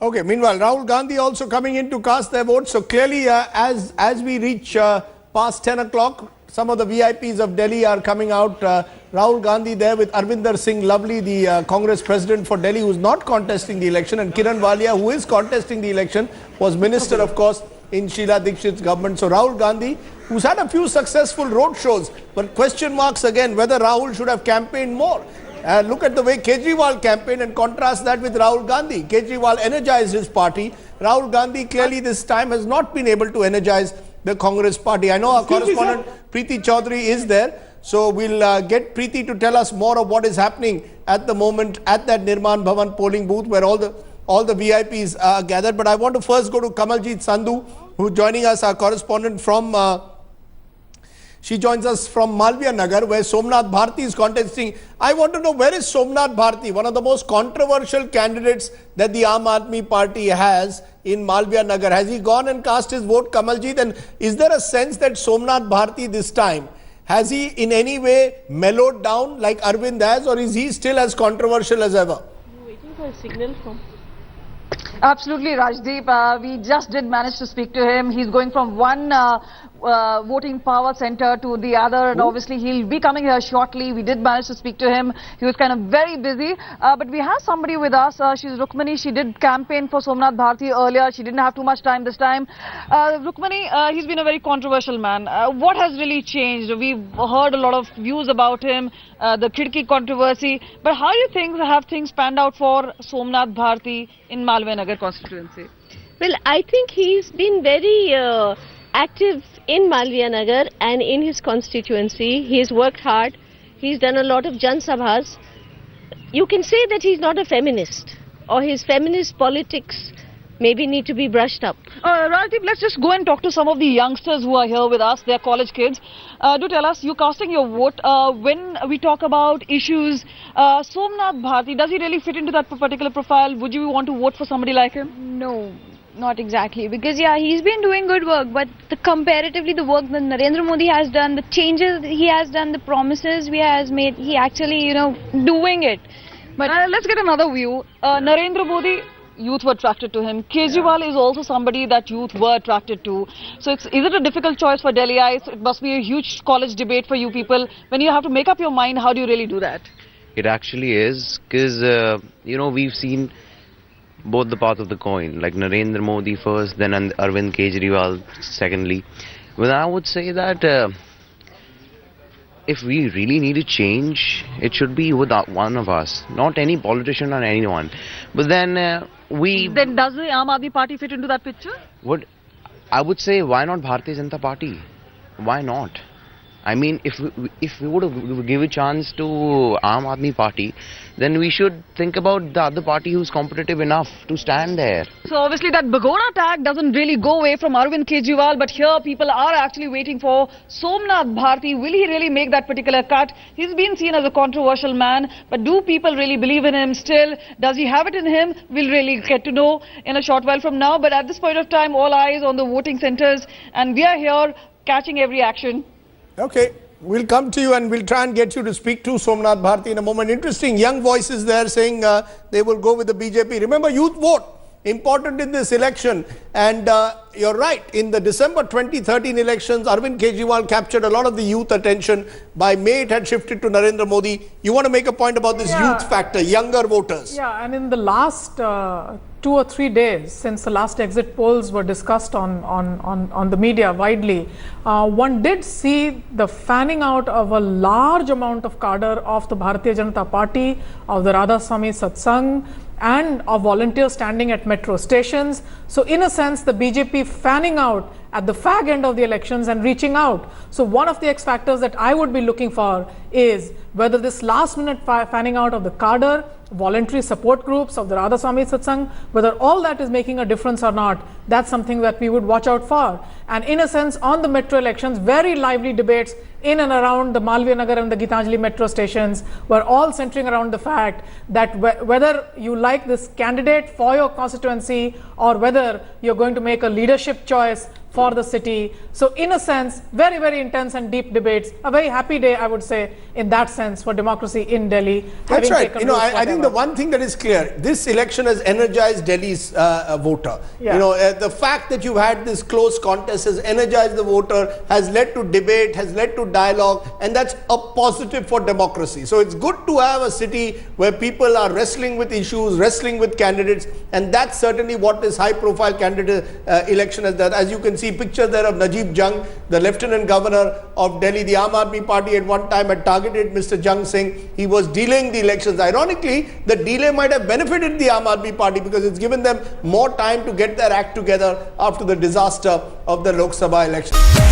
Okay, meanwhile, Rahul Gandhi also coming in to cast their vote. So clearly, as we reach past 10 o'clock, some of the VIPs of Delhi are coming out. Rahul Gandhi there with Arvinder Singh Lovely, the Congress president for Delhi, who is not contesting the election, and Kiran Walia, who is contesting the election, was minister, of course, in Sheila Dikshit's government. So Rahul Gandhi, who's had a few successful road shows, but question marks again whether Rahul should have campaigned more. Look at the way Kejriwal campaigned and contrast that with Rahul Gandhi. Kejriwal energized his party. Rahul Gandhi clearly this time has not been able to energize the Congress party. I know our correspondent Preeti Chaudhary is there. So we'll get Preeti to tell us more of what is happening at the moment at that Nirman Bhavan polling booth where all the VIPs are gathered. But I want to first go to Kamaljeet Sandhu, who's joining us, our correspondent from... She joins us from Malviya Nagar, where Somnath Bharti is contesting. I want to know, where is Somnath Bharti, one of the most controversial candidates that the Aam Aadmi Party has in Malviya Nagar? Has he gone and cast his vote, Kamaljeet? And is there a sense that Somnath Bharti this time, has he in any way mellowed down like Arvind has, or is he still as controversial as ever? Waiting for a signal from... Absolutely, Rajdeep. We just did manage to speak to him. He's going from one voting power center to the other, and obviously he'll be coming here shortly. We did manage to speak to him. He was kind of very busy, but we have somebody with us. She's Rukmani. She did campaign for Somnath Bharti earlier. She didn't have too much time this time. Rukmani, he's been a very controversial man. What has really changed? We've heard a lot of views about him, the Khidki controversy, but how do you think have things panned out for Somnath Bharti in Malviya Nagar constituency? Well, I think he's been very active in Malviya Nagar and in his constituency. He's worked hard. He's done a lot of Jan Sabhas. You can say that he's not a feminist, or his feminist politics maybe need to be brushed up. Rajdeep, let's just go and talk to some of the youngsters who are here with us. They're college kids. Do tell us, you're casting your vote. When we talk about issues, Somnath Bharti, does he really fit into that particular profile? Would you want to vote for somebody like him? No, not exactly, because yeah, he's been doing good work, but comparatively the work that Narendra Modi has done, the changes he has done, the promises he has made, he actually, doing it. But let's get another view. Narendra Modi, youth were attracted to him. Kejriwal is also somebody that youth were attracted to. So is it a difficult choice for Delhiites? It must be a huge college debate for you people. When you have to make up your mind, how do you really do that? It actually is, because, we've seen both the parts of the coin, like Narendra Modi first, then Arvind Kejriwal secondly. Well, I would say that if we really need a change, it should be with one of us, not any politician or anyone. But then Then does the Aam Aadmi Party fit into that picture? I would say, why not Bharatiya Janata Party? Why not? I mean, if we would give a chance to Aam Aadmi Party, then we should think about the other party who's competitive enough to stand there. So obviously that Bhagona tag doesn't really go away from Arvind Kejriwal, but here people are actually waiting for Somnath Bharti. Will he really make that particular cut? He's been seen as a controversial man, but do people really believe in him still? Does he have it in him? We'll really get to know in a short while from now. But at this point of time, all eyes on the voting centers, and we are here catching every action. Okay, we'll come to you and we'll try and get you to speak to Somnath Bharti in a moment. Interesting young voices there saying they will go with the BJP. Remember, youth vote, important in this election. And you're right, in the December 2013 elections, Arvind Kejriwal captured a lot of the youth attention. By May, it had shifted to Narendra Modi. You want to make a point about this youth factor, younger voters? Yeah, and in the last 2 or 3 days since the last exit polls were discussed on the media widely, one did see the fanning out of a large amount of cadre of the Bharatiya Janata Party, of the Radha Swami Satsang, and of volunteers standing at metro stations. So in a sense, the BJP fanning out at the fag end of the elections and reaching out. So one of the X factors that I would be looking for is whether this last minute fanning out of the cadre, voluntary support groups of the Radha Swami Satsang, whether all that is making a difference or not, that's something that we would watch out for. And in a sense, on the metro elections, very lively debates in and around the Malviya Nagar and the Gitanjali metro stations were all centering around the fact that whether you like this candidate for your constituency or whether you're going to make a leadership choice for the city. So in a sense, very, very intense and deep debates. A very happy day, I would say, in that sense, for democracy in Delhi. That's having right. taken You know, root I think the whatever. one thing that is clear, this election has energized Delhi's voter. Yeah. You know, the fact that you've had this close contest has energized the voter, has led to debate, has led to dialogue, and that's a positive for democracy. So it's good to have a city where people are wrestling with issues, wrestling with candidates, and that's certainly what this high-profile candidate election has done. As you can see, picture there of Najib Jung, the Lieutenant Governor of Delhi. The Aam Aadmi Party at one time had targeted Mr. Jung, saying he was delaying the elections. Ironically, the delay might have benefited the Aam Aadmi Party because it's given them more time to get their act together after the disaster of the Lok Sabha election.